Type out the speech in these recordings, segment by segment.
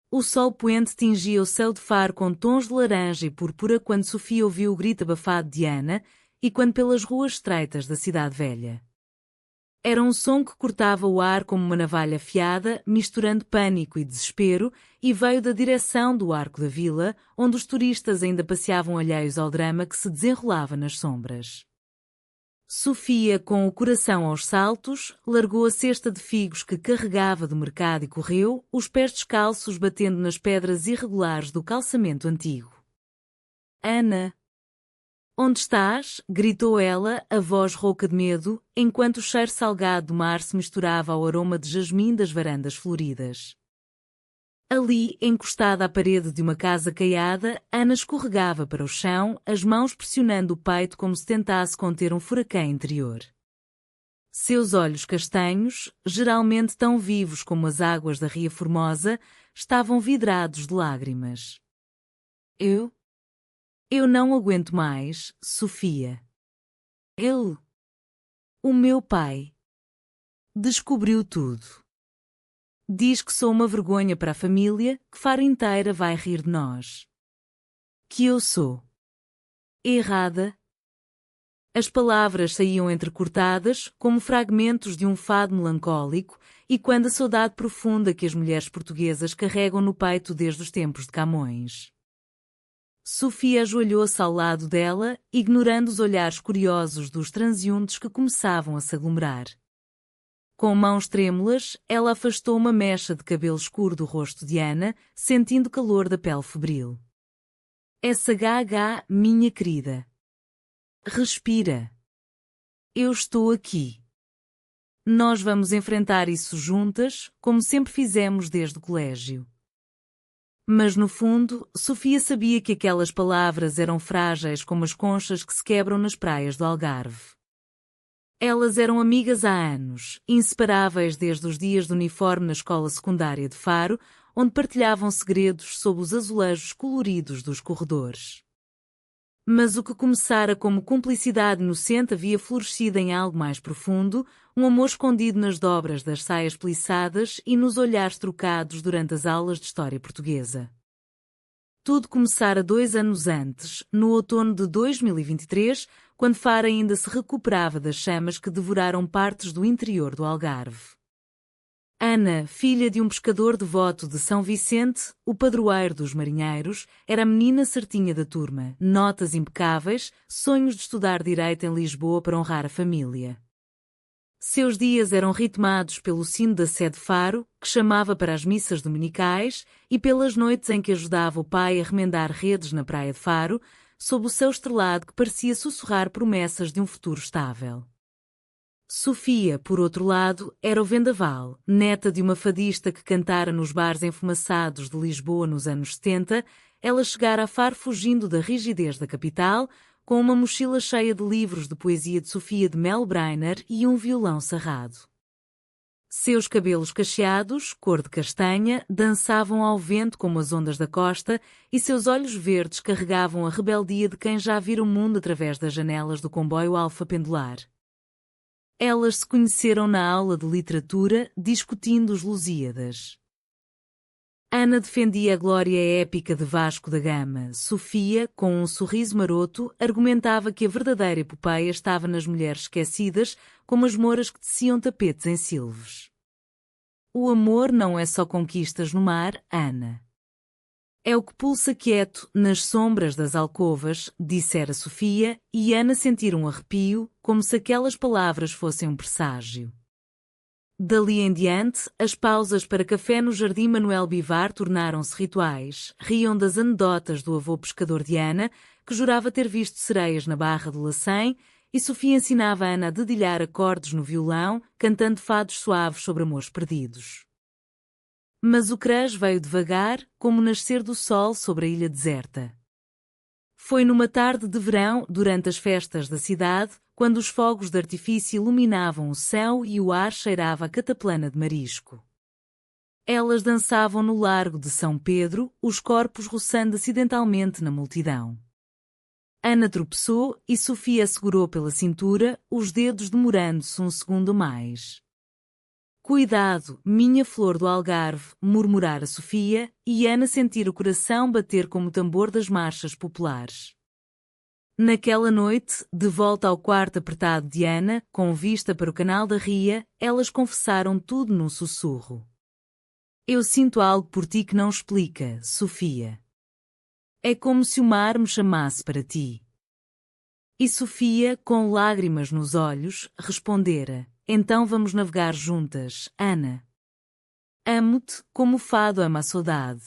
O sol poente tingia o céu de Faro com tons de laranja e púrpura quando Sofia ouviu o grito abafado de Ana e quando pelas ruas estreitas da cidade velha. Era um som que cortava o ar como uma navalha afiada, misturando pânico e desespero, e veio da direção do Arco da Vila, onde os turistas ainda passeavam alheios ao drama que se desenrolava nas sombras. Sofia, com o coração aos saltos, largou a cesta de figos que carregava do mercado e correu, os pés descalços batendo nas pedras irregulares do calçamento antigo. Ana! Onde estás? Gritou ela, a voz rouca de medo, enquanto o cheiro salgado do mar se misturava ao aroma de jasmim das varandas floridas. Ali, encostada à parede de uma casa caiada, Ana escorregava para o chão, as mãos pressionando o peito como se tentasse conter um furacão interior. Seus olhos castanhos, geralmente tão vivos como as águas da Ria Formosa, estavam vidrados de lágrimas. Eu não aguento mais, Sofia. Ele, o meu pai, descobriu tudo. Diz que sou uma vergonha para a família, que Faro inteira vai rir de nós. Que eu sou errada. As palavras saíam entrecortadas, como fragmentos de um fado melancólico, e quando a saudade profunda que as mulheres portuguesas carregam no peito desde os tempos de Camões. Sofia ajoelhou-se ao lado dela, ignorando os olhares curiosos dos transeuntes que começavam a se aglomerar. Com mãos trêmulas, ela afastou uma mecha de cabelo escuro do rosto de Ana, sentindo o calor da pele febril. SHH, minha querida. Respira. Eu estou aqui. Nós vamos enfrentar isso juntas, como sempre fizemos desde o colégio. Mas no fundo, Sofia sabia que aquelas palavras eram frágeis como as conchas que se quebram nas praias do Algarve. Elas eram amigas há anos, inseparáveis desde os dias do uniforme na escola secundária de Faro, onde partilhavam segredos sob os azulejos coloridos dos corredores. Mas o que começara como cumplicidade inocente havia florescido em algo mais profundo, um amor escondido nas dobras das saias peliçadas e nos olhares trocados durante as aulas de História Portuguesa. Tudo começara 2 anos antes, no outono de 2023, quando Faro ainda se recuperava das chamas que devoraram partes do interior do Algarve. Ana, filha de um pescador devoto de São Vicente, o padroeiro dos marinheiros, era a menina certinha da turma, notas impecáveis, sonhos de estudar direito em Lisboa para honrar a família. Seus dias eram ritmados pelo sino da Sé de Faro, que chamava para as missas dominicais, e pelas noites em que ajudava o pai a remendar redes na praia de Faro, sob o céu estrelado que parecia sussurrar promessas de um futuro estável. Sofia, por outro lado, era o vendaval, neta de uma fadista que cantara nos bares enfumaçados de Lisboa nos anos 70, ela chegara a Faro fugindo da rigidez da capital, com uma mochila cheia de livros de poesia de Sofia de Mel Brainer e um violão sarrado. Seus cabelos cacheados, cor de castanha, dançavam ao vento como as ondas da costa e seus olhos verdes carregavam a rebeldia de quem já vira o mundo através das janelas do comboio Alfa Pendular. Elas se conheceram na aula de literatura, discutindo os Lusíadas. Ana defendia a glória épica de Vasco da Gama. Sofia, com um sorriso maroto, argumentava que a verdadeira epopeia estava nas mulheres esquecidas, como as mouras que teciam tapetes em silves. O amor não é só conquistas no mar, Ana. É o que pulsa quieto, nas sombras das alcovas, dissera Sofia, e Ana sentira um arrepio, como se aquelas palavras fossem um presságio. Dali em diante, as pausas para café no Jardim Manuel Bivar tornaram-se rituais, riam das anedotas do avô pescador de Ana, que jurava ter visto sereias na Barra do Lacém, e Sofia ensinava a Ana a dedilhar acordes no violão, cantando fados suaves sobre amores perdidos. Mas o crush veio devagar, como o nascer do sol sobre a ilha deserta. Foi numa tarde de verão, durante as festas da cidade, quando os fogos de artifício iluminavam o céu e o ar cheirava a cataplana de marisco. Elas dançavam no largo de São Pedro, os corpos roçando acidentalmente na multidão. Ana tropeçou e Sofia a segurou pela cintura, os dedos demorando-se um segundo mais. Cuidado, minha flor do Algarve, murmurara Sofia, e Ana sentir o coração bater como o tambor das marchas populares. Naquela noite, de volta ao quarto apertado de Ana, com vista para o canal da ria, elas confessaram tudo num sussurro. Eu sinto algo por ti que não explica, Sofia. É como se o mar me chamasse para ti. E Sofia, com lágrimas nos olhos, respondera, então vamos navegar juntas, Ana. Amo-te como o fado ama a saudade.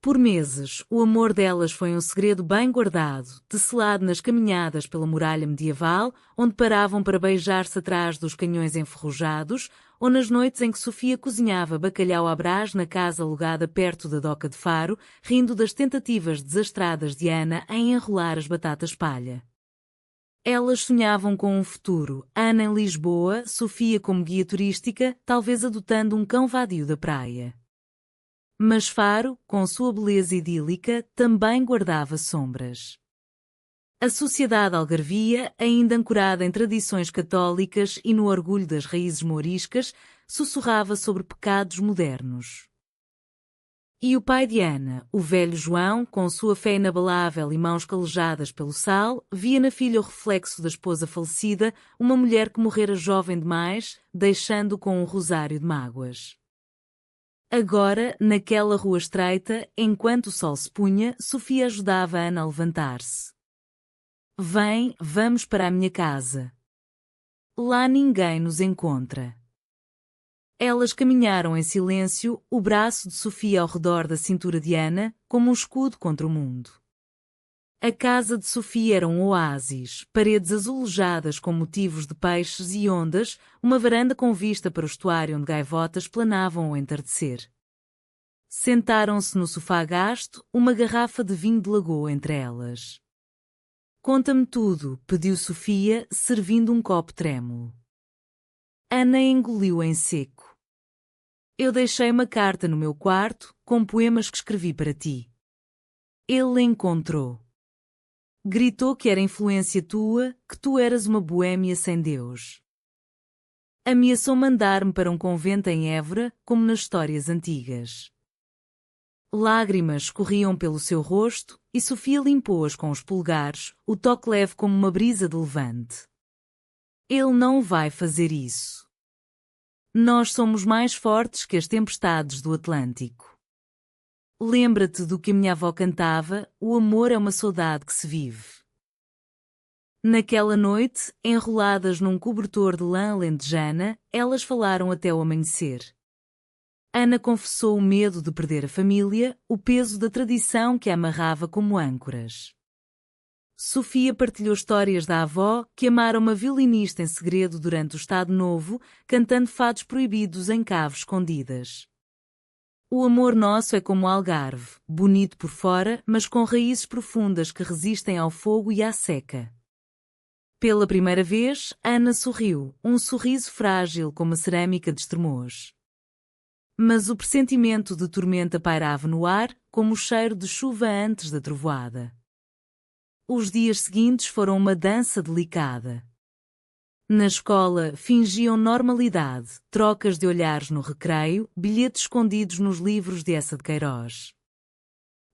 Por meses, o amor delas foi um segredo bem guardado, tecelado nas caminhadas pela muralha medieval, onde paravam para beijar-se atrás dos canhões enferrujados, ou nas noites em que Sofia cozinhava bacalhau à brás na casa alugada perto da doca de Faro, rindo das tentativas desastradas de Ana em enrolar as batatas palha. Elas sonhavam com um futuro, Ana em Lisboa, Sofia como guia turística, talvez adotando um cão vadio da praia. Mas Faro, com sua beleza idílica, também guardava sombras. A sociedade algarvia, ainda ancorada em tradições católicas e no orgulho das raízes mouriscas, sussurrava sobre pecados modernos. E o pai de Ana, o velho João, com sua fé inabalável e mãos calejadas pelo sal, via na filha o reflexo da esposa falecida, uma mulher que morrera jovem demais, deixando-o com um rosário de mágoas. Agora, naquela rua estreita, enquanto o sol se punha, Sofia ajudava Ana a levantar-se. Vem, vamos para a minha casa. Lá ninguém nos encontra. Elas caminharam em silêncio, o braço de Sofia ao redor da cintura de Ana, como um escudo contra o mundo. A casa de Sofia era um oásis, paredes azulejadas com motivos de peixes e ondas, uma varanda com vista para o estuário onde gaivotas planavam ao entardecer. Sentaram-se no sofá gasto, uma garrafa de vinho de lagoa entre elas. Conta-me tudo, pediu Sofia, servindo um copo trêmulo. Ana engoliu em seco. Eu deixei uma carta no meu quarto, com poemas que escrevi para ti. Ele encontrou. Gritou que era influência tua, que tu eras uma boêmia sem Deus. Ameaçou mandar-me para um convento em Évora, como nas histórias antigas. Lágrimas corriam pelo seu rosto, e Sofia limpou-as com os polegares, o toque leve como uma brisa de levante. Ele não vai fazer isso. Nós somos mais fortes que as tempestades do Atlântico. Lembra-te do que a minha avó cantava, o amor é uma saudade que se vive. Naquela noite, enroladas num cobertor de lã alentejana, elas falaram até o amanhecer. Ana confessou o medo de perder a família, o peso da tradição que a amarrava como âncoras. Sofia partilhou histórias da avó, que amara uma violinista em segredo durante o Estado Novo, cantando fados proibidos em caves escondidas. O amor nosso é como o Algarve, bonito por fora, mas com raízes profundas que resistem ao fogo e à seca. Pela primeira vez, Ana sorriu, um sorriso frágil como a cerâmica de Estremoz. Mas o pressentimento de tormenta pairava no ar, como o cheiro de chuva antes da trovoada. Os dias seguintes foram uma dança delicada. Na escola, fingiam normalidade, trocas de olhares no recreio, bilhetes escondidos nos livros de Eça de Queiroz.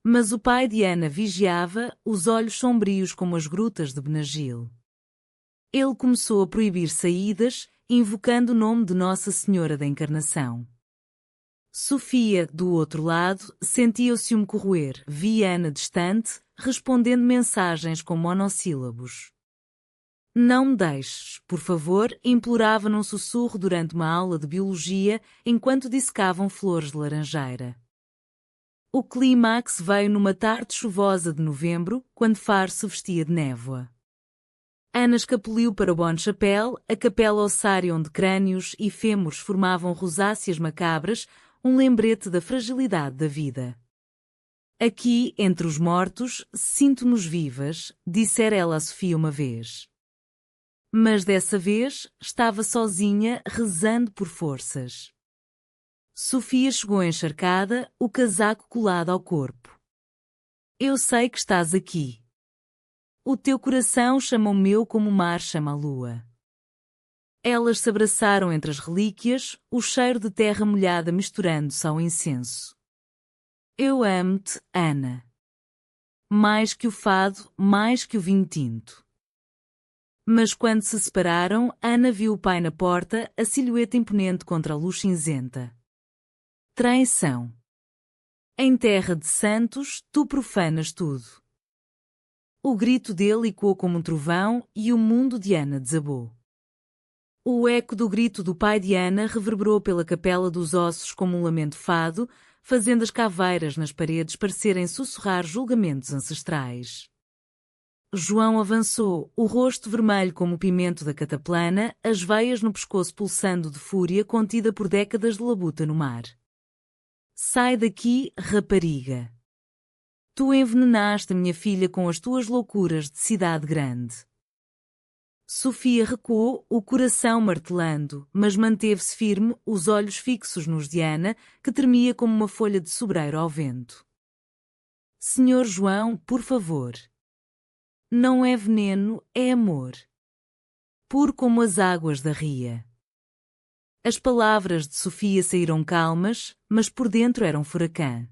Mas o pai de Ana vigiava, os olhos sombrios como as grutas de Benagil. Ele começou a proibir saídas, invocando o nome de Nossa Senhora da Encarnação. Sofia, do outro lado, sentia o ciúme corroer, via Ana distante, respondendo mensagens com monossílabos. Não me deixes, por favor, implorava num sussurro durante uma aula de biologia, enquanto dissecavam flores de laranjeira. O clímax veio numa tarde chuvosa de novembro, quando Faro se vestia de névoa. Ana escapuliu para o Bonne Chapelle, a capela ossária onde crânios e fêmures formavam rosáceas macabras, um lembrete da fragilidade da vida. Aqui, entre os mortos, sinto-nos vivas, dissera ela a Sofia uma vez. Mas dessa vez, estava sozinha, rezando por forças. Sofia chegou encharcada, o casaco colado ao corpo. Eu sei que estás aqui. O teu coração chama o meu como o mar chama a lua. Elas se abraçaram entre as relíquias, o cheiro de terra molhada misturando-se ao incenso. Eu amo-te, Ana. Mais que o fado, mais que o vinho tinto. Mas quando se separaram, Ana viu o pai na porta, a silhueta imponente contra a luz cinzenta. Traição. Em terra de santos, tu profanas tudo. O grito dele ecoou como um trovão e o mundo de Ana desabou. O eco do grito do pai de Ana reverberou pela capela dos ossos como um lamento fado, fazendo as caveiras nas paredes parecerem sussurrar julgamentos ancestrais. João avançou, o rosto vermelho como o pimento da cataplana, as veias no pescoço pulsando de fúria contida por décadas de labuta no mar. Sai daqui, rapariga. Tu envenenaste minha filha com as tuas loucuras de cidade grande. Sofia recuou, o coração martelando, mas manteve-se firme, os olhos fixos nos de Ana, que tremia como uma folha de sobreiro ao vento. Senhor João, por favor. Não é veneno, é amor. Puro como as águas da ria. As palavras de Sofia saíram calmas, mas por dentro eram furacão.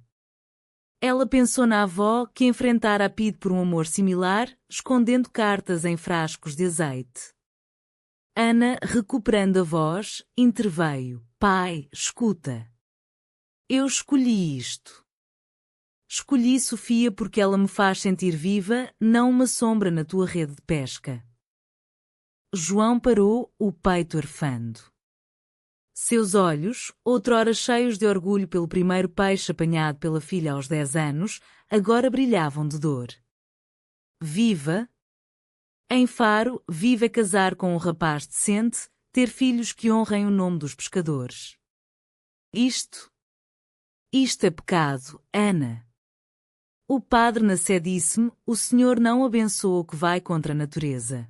Ela pensou na avó que enfrentara a Pide por um amor similar, escondendo cartas em frascos de azeite. Ana, recuperando a voz, interveio. Pai, escuta. Eu escolhi isto. Escolhi Sofia porque ela me faz sentir viva, não uma sombra na tua rede de pesca. João parou, o peito arfando. Seus olhos, outrora cheios de orgulho pelo primeiro peixe apanhado pela filha aos 10 anos, agora brilhavam de dor. Viva! Em Faro, viva casar com um rapaz decente, ter filhos que honrem o nome dos pescadores. Isto é pecado, Ana. O padre na sé disse-me, o Senhor não abençoa o que vai contra a natureza.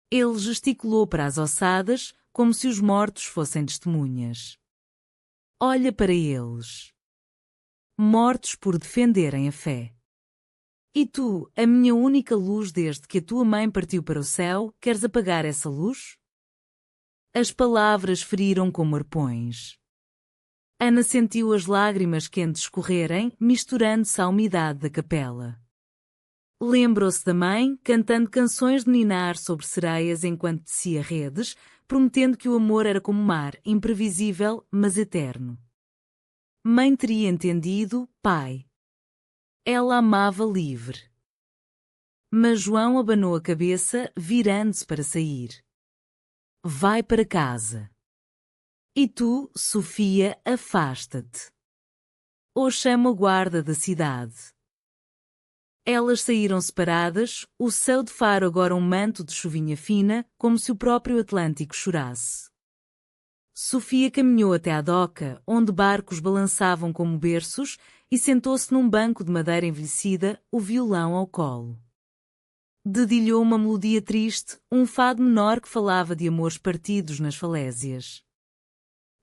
Ele gesticulou para as ossadas, como se os mortos fossem testemunhas. Olha para eles. Mortos por defenderem a fé. E tu, a minha única luz desde que a tua mãe partiu para o céu, queres apagar essa luz? As palavras feriram como arpões. Ana sentiu as lágrimas quentes escorrerem, misturando-se à umidade da capela. Lembrou-se da mãe, cantando canções de ninar sobre sereias enquanto tecia redes, prometendo que o amor era como o mar, imprevisível, mas eterno. Mãe teria entendido, pai. Ela amava livre. Mas João abanou a cabeça, virando-se para sair. Vai para casa. E tu, Sofia, afasta-te. Ou chama a guarda da cidade. Elas saíram separadas, o céu de Faro agora um manto de chuvinha fina, como se o próprio Atlântico chorasse. Sofia caminhou até à doca, onde barcos balançavam como berços, e sentou-se num banco de madeira envelhecida, o violão ao colo. Dedilhou uma melodia triste, um fado menor que falava de amores partidos nas falésias.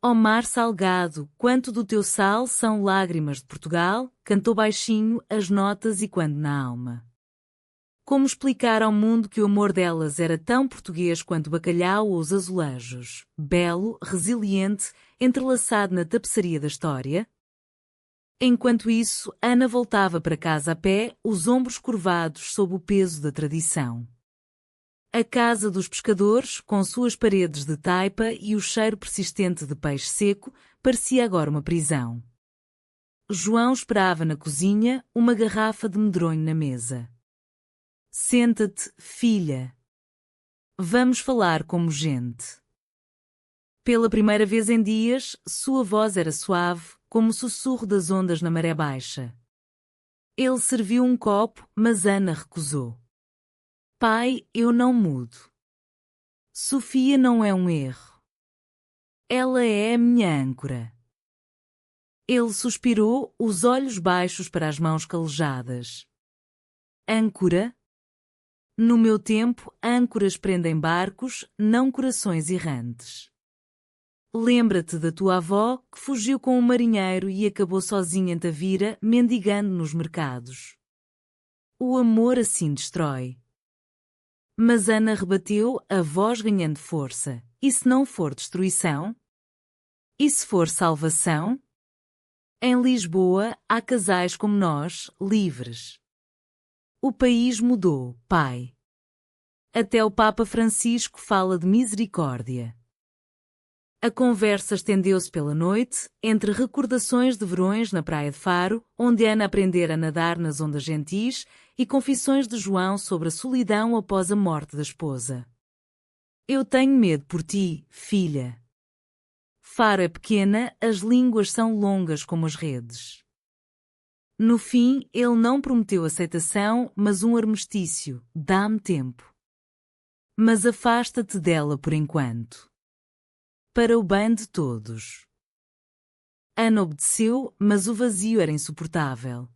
Ó mar salgado, quanto do teu sal são lágrimas de Portugal, cantou baixinho as notas e quando na alma. Como explicar ao mundo que o amor delas era tão português quanto o bacalhau ou os azulejos, belo, resiliente, entrelaçado na tapeçaria da história? Enquanto isso, Ana voltava para casa a pé, os ombros curvados sob o peso da tradição. A casa dos pescadores, com suas paredes de taipa e o cheiro persistente de peixe seco, parecia agora uma prisão. João esperava na cozinha, uma garrafa de medronho na mesa. Senta-te, filha. Vamos falar como gente. Pela primeira vez em dias, sua voz era suave, como o sussurro das ondas na maré baixa. Ele serviu um copo, mas Ana recusou. Pai, eu não mudo. Sofia não é um erro. Ela é a minha âncora. Ele suspirou, os olhos baixos para as mãos calejadas. Âncora? No meu tempo, âncoras prendem barcos, não corações errantes. Lembra-te da tua avó, que fugiu com um marinheiro e acabou sozinha em Tavira, mendigando nos mercados. O amor assim destrói. Mas Ana rebateu, a voz ganhando força. E se não for destruição? E se for salvação? Em Lisboa, há casais como nós, livres. O país mudou, pai. Até o Papa Francisco fala de misericórdia. A conversa estendeu-se pela noite, entre recordações de verões na praia de Faro, onde Ana aprendera a nadar nas ondas gentis, e confissões de João sobre a solidão após a morte da esposa. Eu tenho medo por ti, filha. Faro é pequena, as línguas são longas como as redes. No fim, ele não prometeu aceitação, mas um armistício, dá-me tempo. Mas afasta-te dela por enquanto. Para o bem de todos. Ana obedeceu, mas o vazio era insuportável.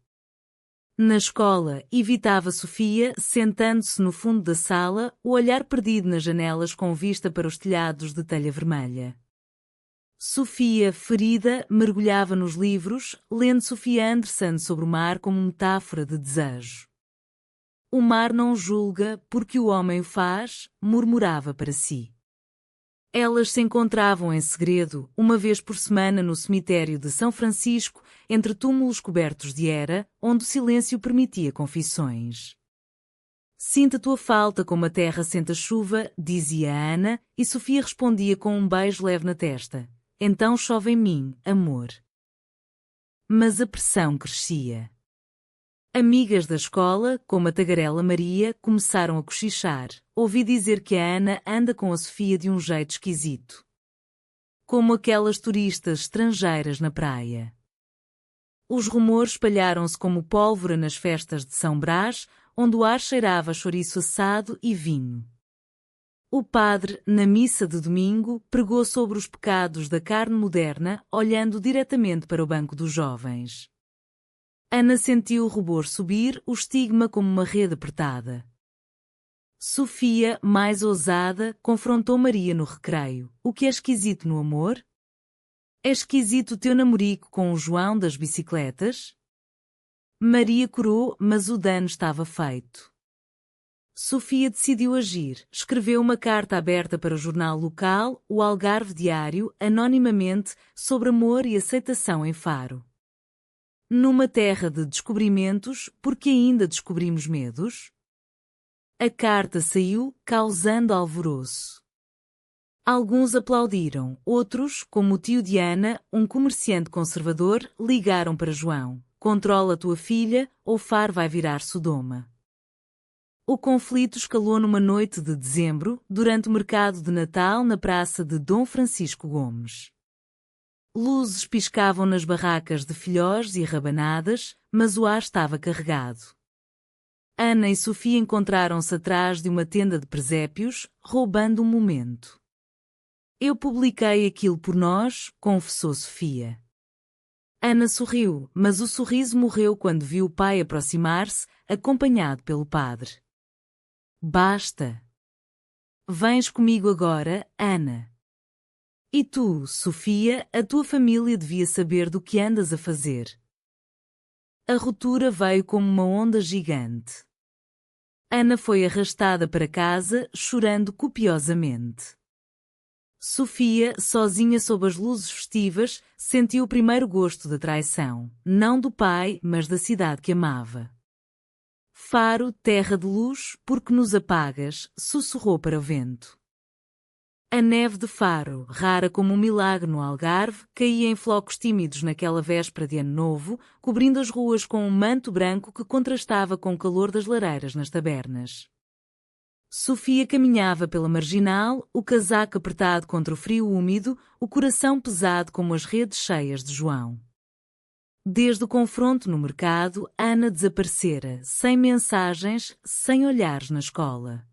Na escola, evitava Sofia, sentando-se no fundo da sala, o olhar perdido nas janelas com vista para os telhados de telha vermelha. Sofia, ferida, mergulhava nos livros, lendo Sofia Anderson sobre o mar como metáfora de desejo. O mar não julga, porque o homem o faz, murmurava para si. Elas se encontravam em segredo, uma vez por semana no cemitério de São Francisco, entre túmulos cobertos de era, onde o silêncio permitia confissões. Sinto a tua falta como a terra sente a chuva, dizia Ana, e Sofia respondia com um beijo leve na testa. Então chove em mim, amor. Mas a pressão crescia. Amigas da escola, como a tagarela Maria, começaram a cochichar. Ouvi dizer que a Ana anda com a Sofia de um jeito esquisito. Como aquelas turistas estrangeiras na praia. Os rumores espalharam-se como pólvora nas festas de São Brás, onde o ar cheirava a chouriço assado e vinho. O padre, na missa de domingo, pregou sobre os pecados da carne moderna, olhando diretamente para o banco dos jovens. Ana sentiu o rubor subir, o estigma como uma rede apertada. Sofia, mais ousada, confrontou Maria no recreio. O que é esquisito no amor? É esquisito o teu namorico com o João das bicicletas? Maria corou, mas o dano estava feito. Sofia decidiu agir. Escreveu uma carta aberta para o jornal local, o Algarve Diário, anonimamente, sobre amor e aceitação em Faro. Numa terra de descobrimentos, porque ainda descobrimos medos? A carta saiu, causando alvoroço. Alguns aplaudiram, outros, como o tio de Ana, um comerciante conservador, ligaram para João. Controla a tua filha, ou Faro vai virar Sodoma. O conflito escalou numa noite de dezembro, durante o mercado de Natal na praça de Dom Francisco Gomes. Luzes piscavam nas barracas de filhós e rabanadas, mas o ar estava carregado. Ana e Sofia encontraram-se atrás de uma tenda de presépios, roubando um momento. Eu publiquei aquilo por nós, confessou Sofia. Ana sorriu, mas o sorriso morreu quando viu o pai aproximar-se, acompanhado pelo padre. Basta. Vens comigo agora, Ana. E tu, Sofia, a tua família devia saber do que andas a fazer. A ruptura veio como uma onda gigante. Ana foi arrastada para casa, chorando copiosamente. Sofia, sozinha sob as luzes festivas, sentiu o primeiro gosto da traição, não do pai, mas da cidade que amava. Faro, terra de luz, porque nos apagas, sussurrou para o vento. A neve de Faro, rara como um milagre no Algarve, caía em flocos tímidos naquela véspera de Ano Novo, cobrindo as ruas com um manto branco que contrastava com o calor das lareiras nas tabernas. Sofia caminhava pela marginal, o casaco apertado contra o frio úmido, o coração pesado como as redes cheias de João. Desde o confronto no mercado, Ana desaparecera, sem mensagens, sem olhares na escola.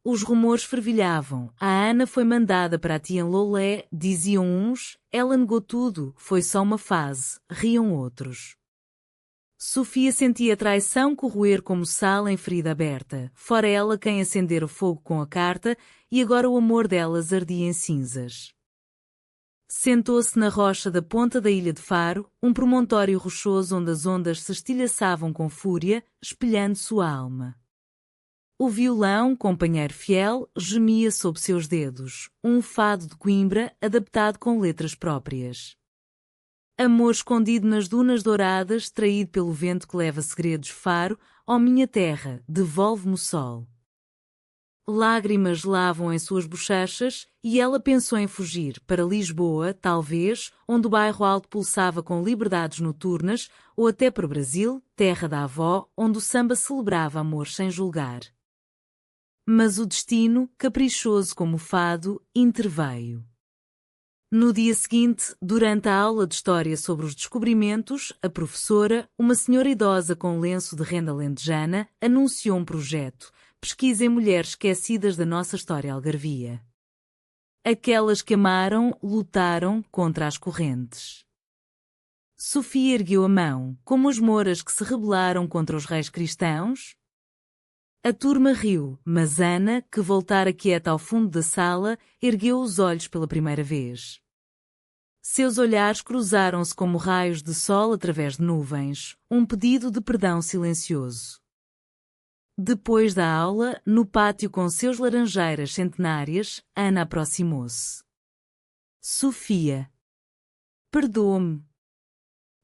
Os rumores fervilhavam. A Ana foi mandada para a tia Lolé, diziam uns, ela negou tudo, foi só uma fase, riam outros. Sofia sentia a traição corroer como sal em ferida aberta, fora ela quem acendera o fogo com a carta, e agora o amor delas ardia em cinzas. Sentou-se na rocha da ponta da ilha de Faro, um promontório rochoso onde as ondas se estilhaçavam com fúria, espelhando sua alma. O violão, companheiro fiel, gemia sob seus dedos, um fado de Coimbra adaptado com letras próprias. Amor escondido nas dunas douradas, traído pelo vento que leva segredos, faro, ó minha terra, devolve-me o sol. Lágrimas lavam em suas bochechas, e ela pensou em fugir, para Lisboa, talvez, onde o bairro alto pulsava com liberdades noturnas, ou até para o Brasil, terra da avó, onde o samba celebrava amor sem julgar. Mas o destino, caprichoso como o fado, interveio. No dia seguinte, durante a aula de História sobre os descobrimentos, a professora, uma senhora idosa com lenço de renda alentejana, anunciou um projeto: pesquisa em mulheres esquecidas da nossa história algarvia. Aquelas que amaram, lutaram contra as correntes. Sofia ergueu a mão, como as mouras que se rebelaram contra os reis cristãos. A turma riu, mas Ana, que voltara quieta ao fundo da sala, ergueu os olhos pela primeira vez. Seus olhares cruzaram-se como raios de sol através de nuvens, um pedido de perdão silencioso. Depois da aula, no pátio com seus laranjeiras centenárias, Ana aproximou-se. Sofia. Perdoa-me.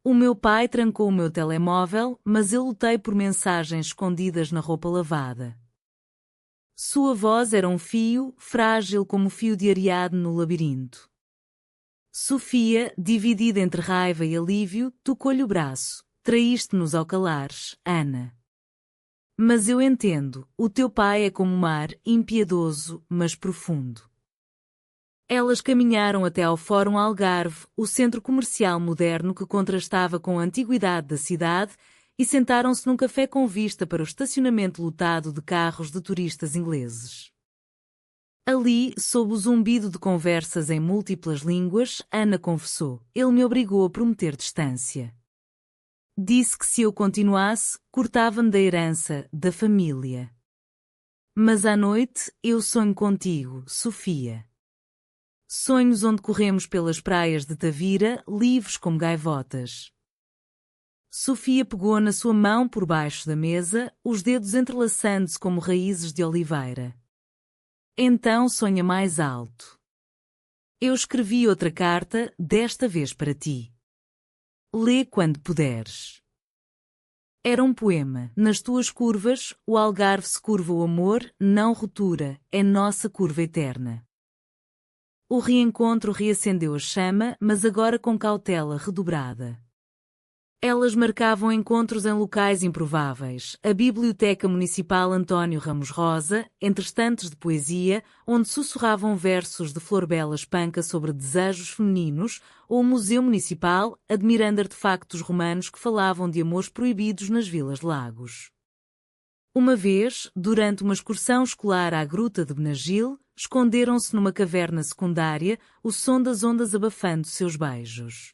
O meu pai trancou o meu telemóvel, mas eu lutei por mensagens escondidas na roupa lavada. Sua voz era um fio, frágil como fio de Ariadne no labirinto. Sofia, dividida entre raiva e alívio, tocou-lhe o braço. Traíste-nos ao calares, Ana. Mas eu entendo, o teu pai é como o mar, impiedoso, mas profundo. Elas caminharam até ao Fórum Algarve, o centro comercial moderno que contrastava com a antiguidade da cidade, e sentaram-se num café com vista para o estacionamento lotado de carros de turistas ingleses. Ali, sob o zumbido de conversas em múltiplas línguas, Ana confessou: ele me obrigou a prometer distância. Disse que se eu continuasse, cortava-me da herança, da família. Mas à noite, eu sonho contigo, Sofia. Sonhos onde corremos pelas praias de Tavira, livres como gaivotas. Sofia pegou na sua mão por baixo da mesa, os dedos entrelaçando-se como raízes de oliveira. Então sonha mais alto. Eu escrevi outra carta, desta vez para ti. Lê quando puderes. Era um poema. Nas tuas curvas, o Algarve se curva o amor, não ruptura, é nossa curva eterna. O reencontro reacendeu a chama, mas agora com cautela redobrada. Elas marcavam encontros em locais improváveis, a Biblioteca Municipal António Ramos Rosa, entre estantes de poesia, onde sussurravam versos de Florbela Espanca sobre desejos femininos, ou o Museu Municipal, admirando artefactos romanos que falavam de amores proibidos nas vilas de Lagos. Uma vez, durante uma excursão escolar à Gruta de Benagil, esconderam-se numa caverna secundária, o som das ondas abafando seus beijos.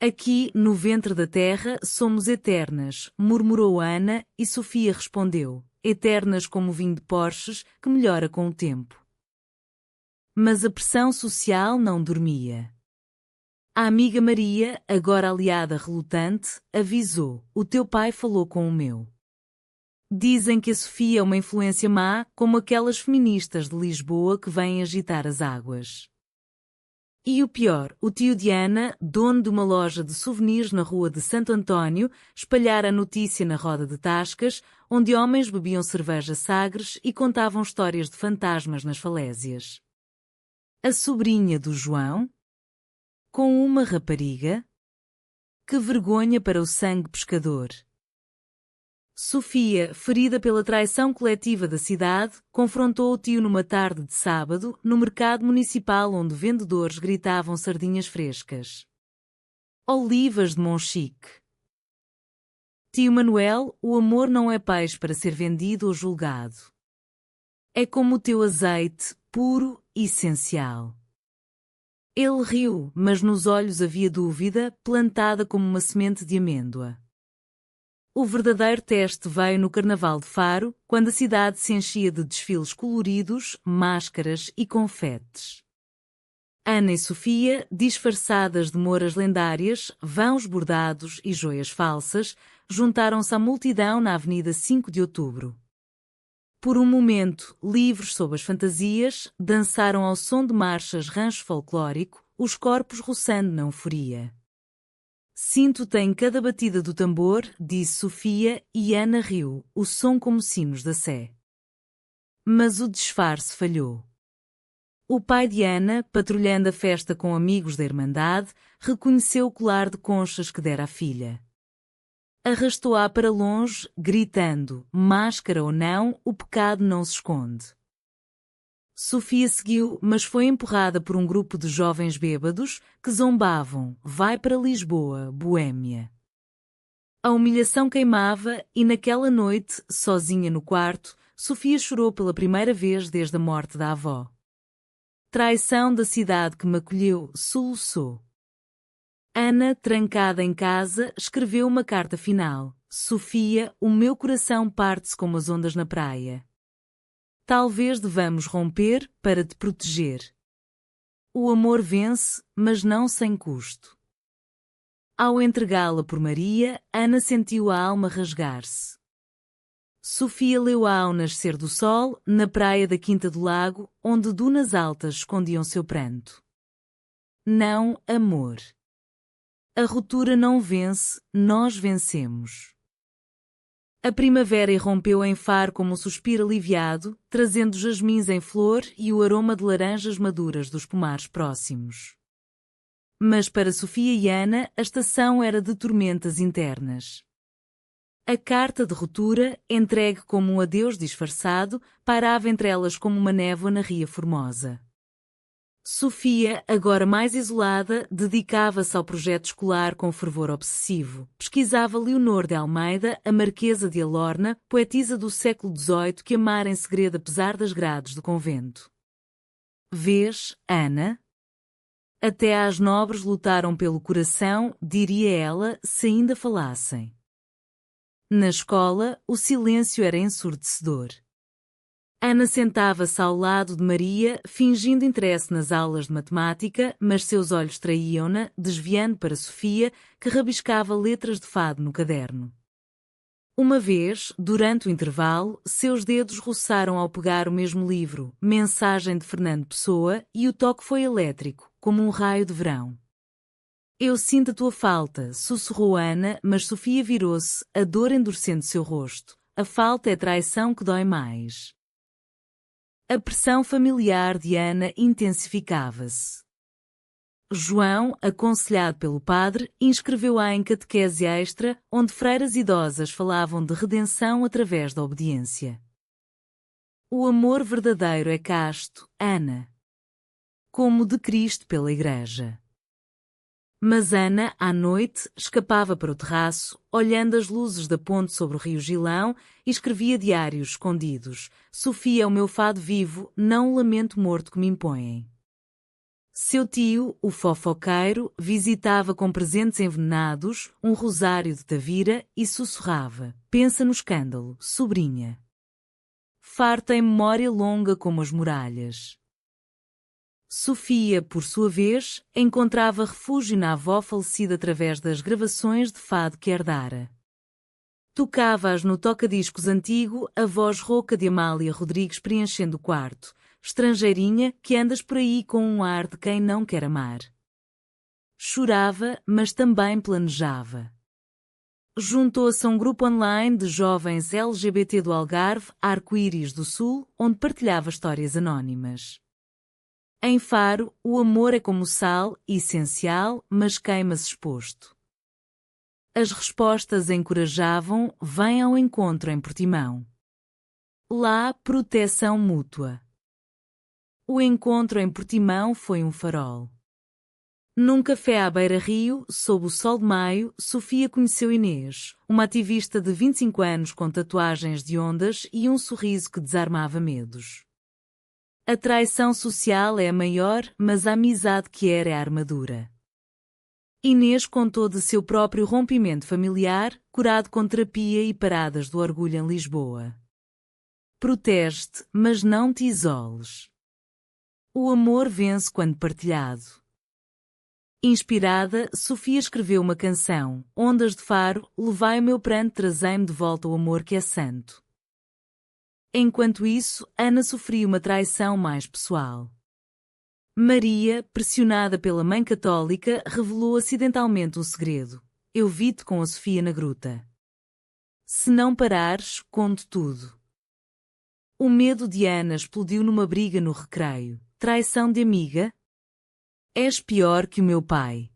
Aqui, no ventre da terra, somos eternas, murmurou Ana, e Sofia respondeu, eternas como o vinho de Porches, que melhora com o tempo. Mas a pressão social não dormia. A amiga Maria, agora aliada relutante, avisou, o teu pai falou com o meu. Dizem que a Sofia é uma influência má, como aquelas feministas de Lisboa que vêm agitar as águas. E o pior, o tio de Ana, dono de uma loja de souvenirs na rua de Santo António, espalhara a notícia na roda de tascas, onde homens bebiam cerveja Sagres e contavam histórias de fantasmas nas falésias. A sobrinha do João? Com uma rapariga? Que vergonha para o sangue pescador! Sofia, ferida pela traição coletiva da cidade, confrontou o tio numa tarde de sábado, no mercado municipal onde vendedores gritavam sardinhas frescas. Olivas de Monchique. Tio Manuel, o amor não é peixe para ser vendido ou julgado. É como o teu azeite, puro e essencial. Ele riu, mas nos olhos havia dúvida, plantada como uma semente de amêndoa. O verdadeiro teste veio no Carnaval de Faro, quando a cidade se enchia de desfiles coloridos, máscaras e confetes. Ana e Sofia, disfarçadas de mouras lendárias, vãos bordados e joias falsas, juntaram-se à multidão na Avenida 5 de Outubro. Por um momento, livres sob as fantasias, dançaram ao som de marchas rancho folclórico, os corpos roçando na euforia. Sinto-te em cada batida do tambor, disse Sofia, e Ana riu, o som como sinos da sé. Mas o disfarce falhou. O pai de Ana, patrulhando a festa com amigos da Irmandade, reconheceu o colar de conchas que dera à filha. Arrastou-a para longe, gritando, máscara ou não, o pecado não se esconde. Sofia seguiu, mas foi empurrada por um grupo de jovens bêbados que zombavam, vai para Lisboa, Boêmia. A humilhação queimava e naquela noite, sozinha no quarto, Sofia chorou pela primeira vez desde a morte da avó. Traição da cidade que me acolheu, soluçou. Ana, trancada em casa, escreveu uma carta final. Sofia, o meu coração parte-se como as ondas na praia. Talvez devamos romper para te proteger. O amor vence, mas não sem custo. Ao entregá-la por Maria, Ana sentiu a alma rasgar-se. Sofia leu-a ao nascer do sol, na praia da Quinta do Lago, onde dunas altas escondiam seu pranto. Não, amor. A ruptura não vence, nós vencemos. A primavera irrompeu em Faro como um suspiro aliviado, trazendo jasmins em flor e o aroma de laranjas maduras dos pomares próximos. Mas para Sofia e Ana, a estação era de tormentas internas. A carta de ruptura, entregue como um adeus disfarçado, pairava entre elas como uma névoa na Ria Formosa. Sofia, agora mais isolada, dedicava-se ao projeto escolar com fervor obsessivo. Pesquisava Leonor de Almeida, a Marquesa de Alorna, poetisa do século XVIII que amara em segredo apesar das grades do convento. Vês, Ana? Até às nobres lutaram pelo coração, diria ela, se ainda falassem. Na escola, o silêncio era ensurdecedor. Ana sentava-se ao lado de Maria, fingindo interesse nas aulas de matemática, mas seus olhos traíam-na, desviando para Sofia, que rabiscava letras de fado no caderno. Uma vez, durante o intervalo, seus dedos roçaram ao pegar o mesmo livro, Mensagem de Fernando Pessoa, e o toque foi elétrico, como um raio de verão. Eu sinto a tua falta, sussurrou Ana, mas Sofia virou-se, a dor endurecendo seu rosto. A falta é traição que dói mais. A pressão familiar de Ana intensificava-se. João, aconselhado pelo padre, inscreveu-a em catequese extra, onde freiras idosas falavam de redenção através da obediência. O amor verdadeiro é casto, Ana. Como o de Cristo pela Igreja. Mas Ana, à noite, escapava para o terraço, olhando as luzes da ponte sobre o rio Gilão, e escrevia diários escondidos. Sofia é o meu fado vivo, não o lamento morto que me impõem. Seu tio, o fofoqueiro, visitava com presentes envenenados, um rosário de Tavira, e sussurrava. Pensa no escândalo, sobrinha. Farta em memória longa como as muralhas. Sofia, por sua vez, encontrava refúgio na avó falecida através das gravações de fado que herdara. Tocava-as no toca-discos antigo, a voz rouca de Amália Rodrigues preenchendo o quarto. Estrangeirinha, que andas por aí com um ar de quem não quer amar. Chorava, mas também planejava. Juntou-se a um grupo online de jovens LGBT do Algarve, Arco-Íris do Sul, onde partilhava histórias anónimas. Em Faro, o amor é como sal, essencial, mas queima-se exposto. As respostas encorajavam, vem ao encontro em Portimão. Lá, proteção mútua. O encontro em Portimão foi um farol. Num café à beira-rio, sob o sol de maio, Sofia conheceu Inês, uma ativista de 25 anos com tatuagens de ondas e um sorriso que desarmava medos. A traição social é a maior, mas a amizade que era é a armadura. Inês contou de seu próprio rompimento familiar, curado com terapia e paradas do orgulho em Lisboa. Protege-te, mas não te isoles. O amor vence quando partilhado. Inspirada, Sofia escreveu uma canção, Ondas de Faro, levai o meu pranto, trazei-me de volta o amor que é santo. Enquanto isso, Ana sofria uma traição mais pessoal. Maria, pressionada pela mãe católica, revelou acidentalmente o segredo. Eu vi-te com a Sofia na gruta. Se não parares, conto tudo. O medo de Ana explodiu numa briga no recreio. Traição de amiga? És pior que o meu pai.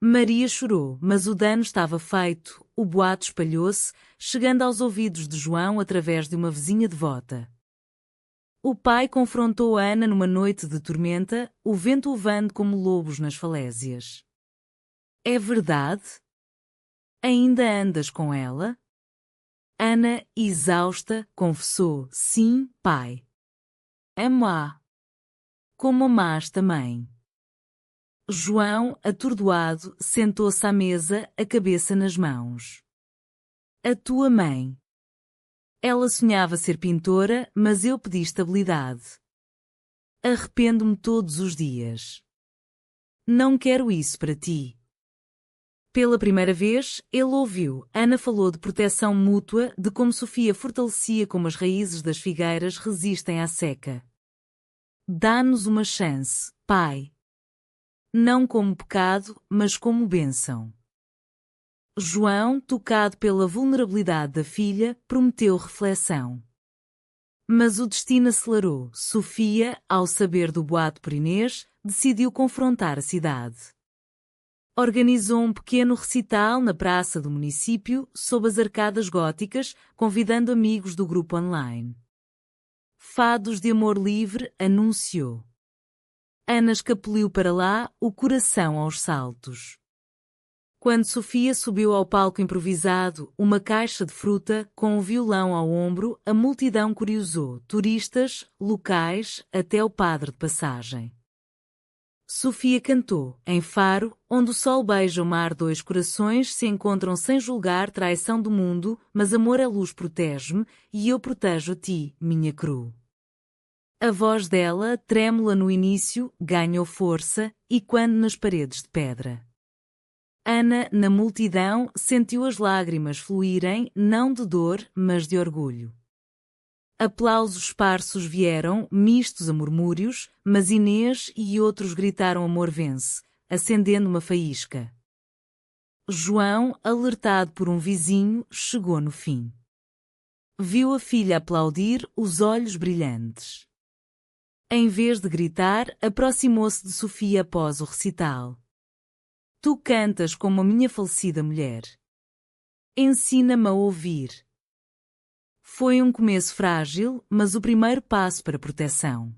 Maria chorou, mas o dano estava feito. O boato espalhou-se, chegando aos ouvidos de João através de uma vizinha devota. O pai confrontou Ana numa noite de tormenta, o vento levando como lobos nas falésias. É verdade? Ainda andas com ela? Ana, exausta, confessou: sim, pai. Amo-a. Como amás também. João, atordoado, sentou-se à mesa, a cabeça nas mãos. A tua mãe. Ela sonhava ser pintora, mas eu pedi estabilidade. Arrependo-me todos os dias. Não quero isso para ti. Pela primeira vez, ele ouviu. Ana falou de proteção mútua, de como Sofia fortalecia como as raízes das figueiras resistem à seca. Dá-nos uma chance, pai. Não como pecado, mas como bênção. João, tocado pela vulnerabilidade da filha, prometeu reflexão. Mas o destino acelerou. Sofia, ao saber do boato por Inês, decidiu confrontar a cidade. Organizou um pequeno recital na praça do município, sob as arcadas góticas, convidando amigos do grupo online. Fados de amor livre, anunciou. Ana escapuliu para lá, o coração aos saltos. Quando Sofia subiu ao palco improvisado, uma caixa de fruta, com um violão ao ombro, a multidão curiosou, turistas, locais, até o padre de passagem. Sofia cantou, em Faro, onde o sol beija o mar, dois corações se encontram sem julgar traição do mundo, mas amor é luz, protege-me, e eu protejo a ti, minha cru. A voz dela, trêmula no início, ganhou força, e quando nas paredes de pedra. Ana, na multidão, sentiu as lágrimas fluírem, não de dor, mas de orgulho. Aplausos esparsos vieram, mistos a murmúrios, mas Inês e outros gritaram amor vence, acendendo uma faísca. João, alertado por um vizinho, chegou no fim. Viu a filha aplaudir, os olhos brilhantes. Em vez de gritar, aproximou-se de Sofia após o recital. Tu cantas como a minha falecida mulher. Ensina-me a ouvir. Foi um começo frágil, mas o primeiro passo para a proteção.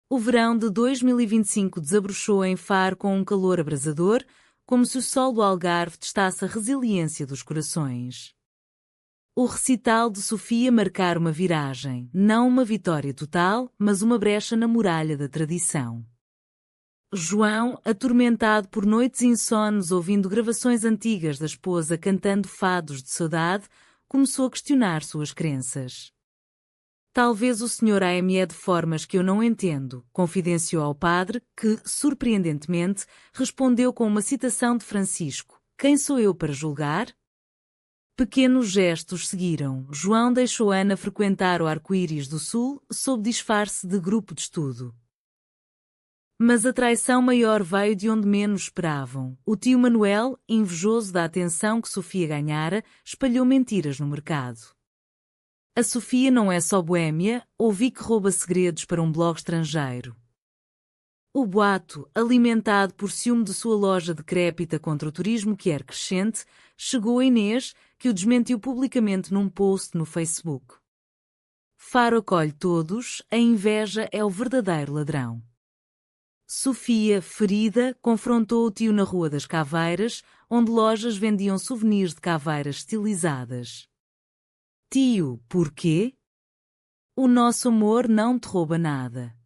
O verão de 2025 desabrochou em Faro com um calor abrasador, como se o sol do Algarve testasse a resiliência dos corações. O recital de Sofia marcara uma viragem, não uma vitória total, mas uma brecha na muralha da tradição. João, atormentado por noites insones ouvindo gravações antigas da esposa cantando fados de saudade, começou a questionar suas crenças. Talvez o Senhor a-me de formas que eu não entendo, confidenciou ao padre, que, surpreendentemente, respondeu com uma citação de Francisco: Quem sou eu para julgar? Pequenos gestos seguiram. João deixou Ana frequentar o Arco-Íris do Sul, sob disfarce de grupo de estudo. Mas a traição maior veio de onde menos esperavam. O tio Manuel, invejoso da atenção que Sofia ganhara, espalhou mentiras no mercado. A Sofia não é só boémia, ouvi que rouba segredos para um blog estrangeiro. O boato, alimentado por ciúme de sua loja decrépita contra o turismo que era crescente, chegou a Inês, que o desmentiu publicamente num post no Facebook. Faro acolhe todos, a inveja é o verdadeiro ladrão. Sofia, ferida, confrontou o tio na Rua das Caveiras, onde lojas vendiam souvenirs de caveiras estilizadas. Tio, porquê? O nosso amor não te rouba nada.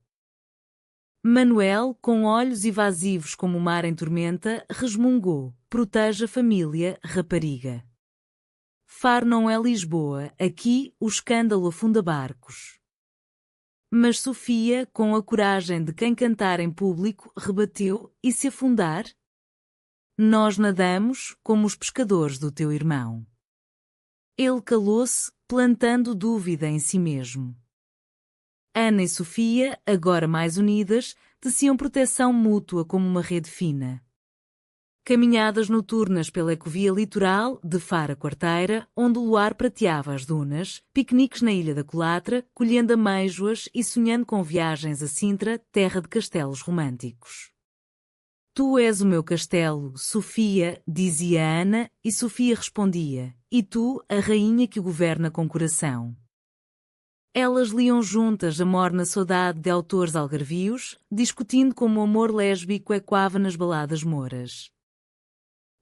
Manuel, com olhos evasivos como o mar em tormenta, resmungou: proteja a família, rapariga. Faro não é Lisboa, aqui o escândalo afunda barcos. Mas Sofia, com a coragem de quem cantar em público, rebateu: e se afundar? Nós nadamos, como os pescadores do teu irmão. Ele calou-se, plantando dúvida em si mesmo. Ana e Sofia, agora mais unidas, teciam proteção mútua como uma rede fina. Caminhadas noturnas pela ecovia litoral, de Faro a Quarteira, onde o luar prateava as dunas, piqueniques na Ilha da Colatra, colhendo amêijoas e sonhando com viagens a Sintra, terra de castelos românticos. Tu és o meu castelo, Sofia, dizia Ana, e Sofia respondia, e tu, a rainha que o governa com coração. Elas liam juntas a morna saudade de autores algarvios, discutindo como o amor lésbico ecoava nas baladas mouras.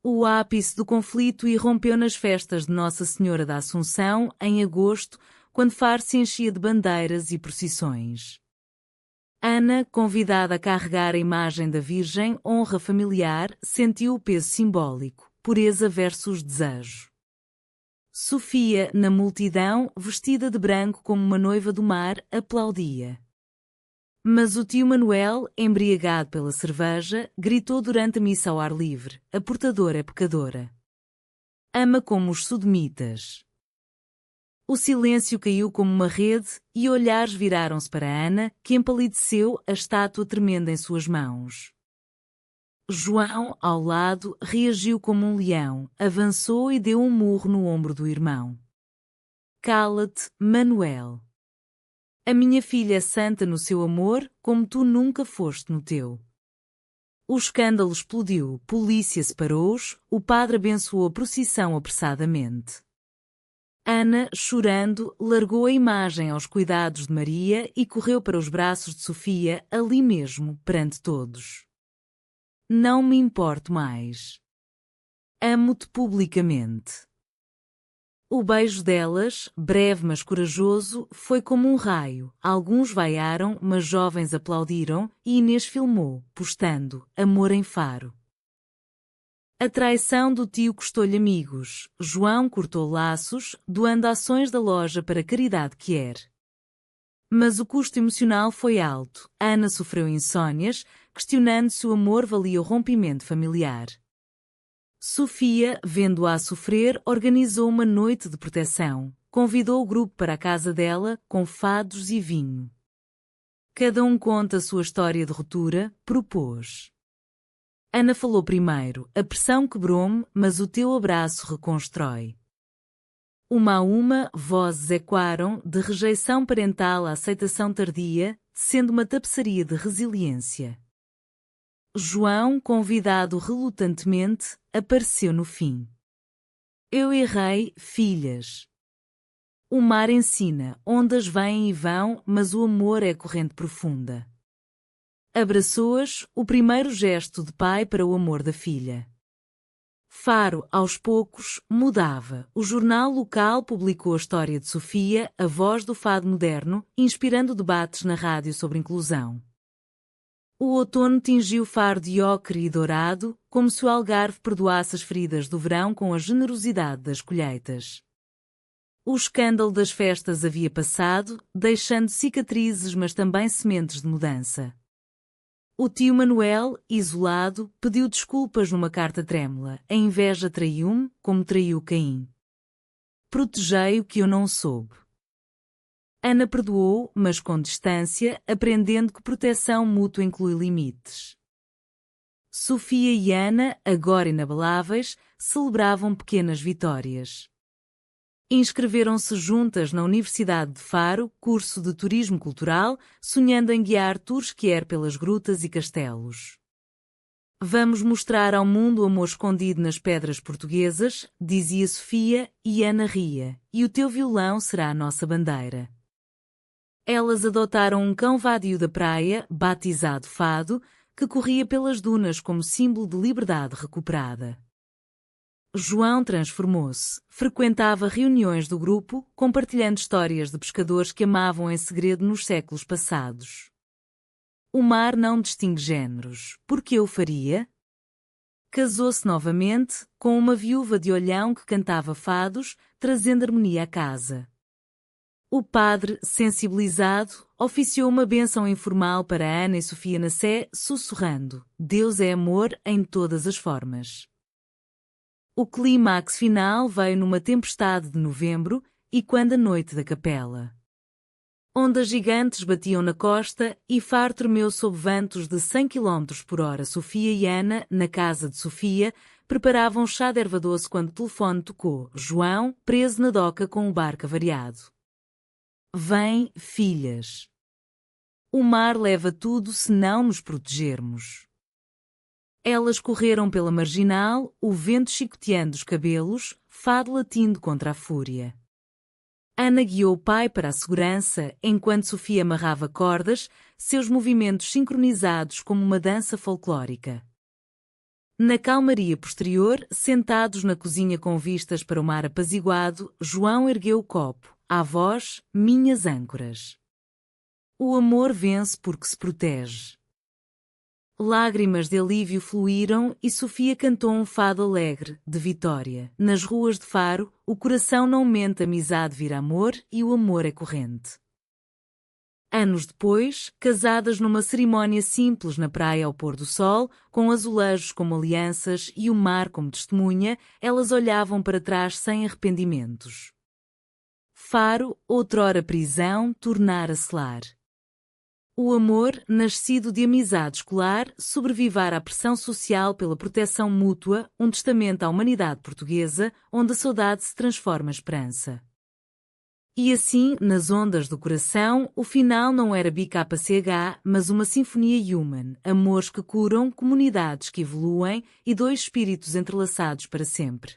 O ápice do conflito irrompeu nas festas de Nossa Senhora da Assunção, em agosto, quando Faro se enchia de bandeiras e procissões. Ana, convidada a carregar a imagem da Virgem, honra familiar, sentiu o peso simbólico, pureza versus desejo. Sofia, na multidão, vestida de branco como uma noiva do mar, aplaudia. Mas o tio Manuel, embriagado pela cerveja, gritou durante a missa ao ar livre: a portadora é pecadora. Ama como os sodomitas. O silêncio caiu como uma rede e olhares viraram-se para Ana, que empalideceu, a estátua tremenda em suas mãos. João, ao lado, reagiu como um leão, avançou e deu um murro no ombro do irmão. Cala-te, Manuel. A minha filha é santa no seu amor, como tu nunca foste no teu. O escândalo explodiu, polícia separou-os, o padre abençoou a procissão apressadamente. Ana, chorando, largou a imagem aos cuidados de Maria e correu para os braços de Sofia, ali mesmo, perante todos. Não me importo mais. Amo-te publicamente. O beijo delas, breve mas corajoso, foi como um raio. Alguns vaiaram, mas jovens aplaudiram, e Inês filmou, postando Amor em Faro. A traição do tio custou-lhe amigos. João cortou laços, doando ações da loja para a caridade que era. Mas o custo emocional foi alto. Ana sofreu insônias, questionando se o amor valia o rompimento familiar. Sofia, vendo-a a sofrer, organizou uma noite de proteção. Convidou o grupo para a casa dela, com fados e vinho. Cada um conta a sua história de ruptura, propôs. Ana falou primeiro: a pressão quebrou-me, mas o teu abraço reconstrói. Uma a uma, vozes ecoaram, de rejeição parental à aceitação tardia, sendo uma tapeçaria de resiliência. João, convidado relutantemente, apareceu no fim. Eu errei, filhas. O mar ensina, ondas vêm e vão, mas o amor é corrente profunda. Abraçou-as, o primeiro gesto de pai para o amor da filha. Faro, aos poucos, mudava. O jornal local publicou a história de Sofia, a voz do fado moderno, inspirando debates na rádio sobre inclusão. O outono tingiu Faro de ocre e dourado, como se o Algarve perdoasse as feridas do verão com a generosidade das colheitas. O escândalo das festas havia passado, deixando cicatrizes mas também sementes de mudança. O tio Manuel, isolado, pediu desculpas numa carta trêmula. A inveja traiu-me, como traiu Caim. Protegei o que eu não soube. Ana perdoou, mas com distância, aprendendo que proteção mútua inclui limites. Sofia e Ana, agora inabaláveis, celebravam pequenas vitórias. Inscreveram-se juntas na Universidade de Faro, curso de Turismo Cultural, sonhando em guiar tours quer pelas grutas e castelos. Vamos mostrar ao mundo o amor escondido nas pedras portuguesas, dizia Sofia, e Ana ria, e o teu violão será a nossa bandeira. Elas adotaram um cão vadio da praia, batizado Fado, que corria pelas dunas como símbolo de liberdade recuperada. João transformou-se, frequentava reuniões do grupo, compartilhando histórias de pescadores que amavam em segredo nos séculos passados. O mar não distingue géneros, por que eu faria? Casou-se novamente, com uma viúva de Olhão que cantava fados, trazendo harmonia à casa. O padre, sensibilizado, oficiou uma bênção informal para Ana e Sofia na Sé, sussurrando: Deus é amor em todas as formas. O clímax final veio numa tempestade de novembro, e quando a noite da capela. Ondas gigantes batiam na costa e Faro tremeu sob ventos de 100 km por hora. Sofia e Ana, na casa de Sofia, preparavam chá de erva doce quando o telefone tocou. João, preso na doca com o barco avariado. Vem, filhas. O mar leva tudo se não nos protegermos. Elas correram pela marginal, o vento chicoteando os cabelos, Fado latindo contra a fúria. Ana guiou o pai para a segurança, enquanto Sofia amarrava cordas, seus movimentos sincronizados como uma dança folclórica. Na calmaria posterior, sentados na cozinha com vistas para o mar apaziguado, João ergueu o copo, à voz, minhas âncoras. O amor vence porque se protege. Lágrimas de alívio fluíram e Sofia cantou um fado alegre, de vitória. Nas ruas de Faro, o coração não mente, amizade vira amor e o amor é corrente. Anos depois, casadas numa cerimónia simples na praia ao pôr do sol, com azulejos como alianças e o mar como testemunha, elas olhavam para trás sem arrependimentos. Faro, outrora prisão, tornara-se lar. O amor, nascido de amizade escolar, sobrevivara à pressão social pela proteção mútua, um testamento à humanidade portuguesa, onde a saudade se transforma em esperança. E assim, nas ondas do coração, o final não era BKCH, mas uma sinfonia human, amores que curam, comunidades que evoluem e dois espíritos entrelaçados para sempre.